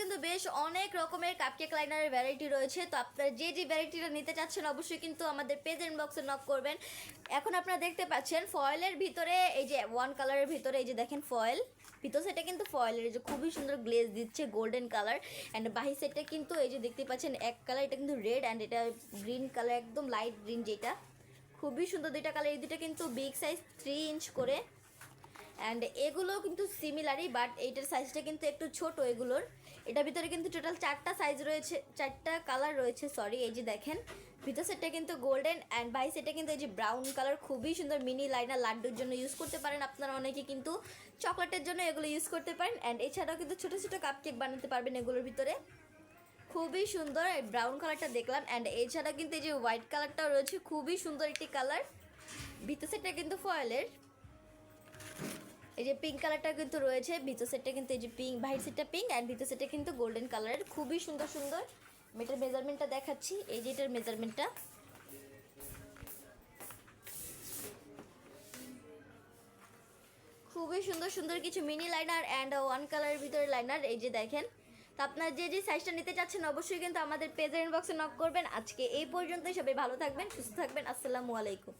কিন্তু বেশ অনেক রকমের কাপকেক লাইনারের ভ্যারাইটি রয়েছে। তো আপনারা যে যে ভ্যারাইটিটা নিতে চাচ্ছেন অবশ্যই কিন্তু আমাদের পেজের ইনবক্সে নক করবেন। এখন আপনারা দেখতে পাচ্ছেন ফয়েলের ভিতরে এই যে ওয়ান কালারের ভিতরে এই যে দেখেন ফয়েল, ভিতর সেটা কিন্তু ফয়েলের এই যে খুবই সুন্দর গ্লেজ দিচ্ছে গোল্ডেন কালার। অ্যান্ড বাহি সেটটা কিন্তু এই যে দেখতে পাচ্ছেন এক কালার, এটা কিন্তু রেড অ্যান্ড এটা গ্রিন কালার, একদম লাইট গ্রিন, যেটা খুবই সুন্দর দুইটা কালার। এই দুটো কিন্তু বিগ সাইজ 3 ইঞ্চ করে, অ্যান্ড এগুলো কিন্তু সিমিলারই, বাট এইটার সাইজটা কিন্তু একটু ছোট এগুলোর। এটার ভিতরে কিন্তু টোটাল 4টা সাইজ রয়েছে, 4টা কালার রয়েছে সরি। এই যে দেখেন ভিতর সেটটা কিন্তু গোল্ডেন অ্যান্ড বাই সেটটা কিন্তু এই যে ব্রাউন কালার, খুবই সুন্দর। মিনি লাইনার লাড্ডুর জন্য ইউজ করতে পারেন আপনারা, অনেকে কিন্তু চকলেটের জন্য এগুলো ইউজ করতে পারেন। অ্যান্ড এছাড়াও কিন্তু ছোটো ছোটো কাপকেক বানাতে পারবেন এগুলোর ভিতরে, খুবই সুন্দর। এই ব্রাউন কালারটা দেখলাম, অ্যান্ড এছাড়া কিন্তু এই যে হোয়াইট কালারটাও রয়েছে, খুবই সুন্দর একটি কালার। ভিতর সেটটা কিন্তু ফয়েলের, এই যে পিঙ্ক কালারটা কিন্তু রয়েছে ভিতর সেটটা কিন্তু এই যে পিঙ্ক, বাইরের সেটটা পিঙ্ক অ্যান্ড ভিতর সেটটা কিন্তু গোল্ডেন কালারের, খুবই সুন্দর সুন্দর। আমি এটার মেজারমেন্টটা দেখাচ্ছি, এই যে এটার মেজারমেন্টটা, খুবই সুন্দর সুন্দর কিছু মিনি লাইনার অ্যান্ড ওয়ান কালারের ভিতরে লাইনার, এই যে দেখেন। তো আপনারা যে যে সাইজটা নিতে চাচ্ছেন অবশ্যই কিন্তু আমাদের পেজের ইনবক্সে নক করবেন। আজকে এই পর্যন্তই, সবাই ভালো থাকবেন, সুস্থ থাকবেন, আসসালামু আলাইকুম।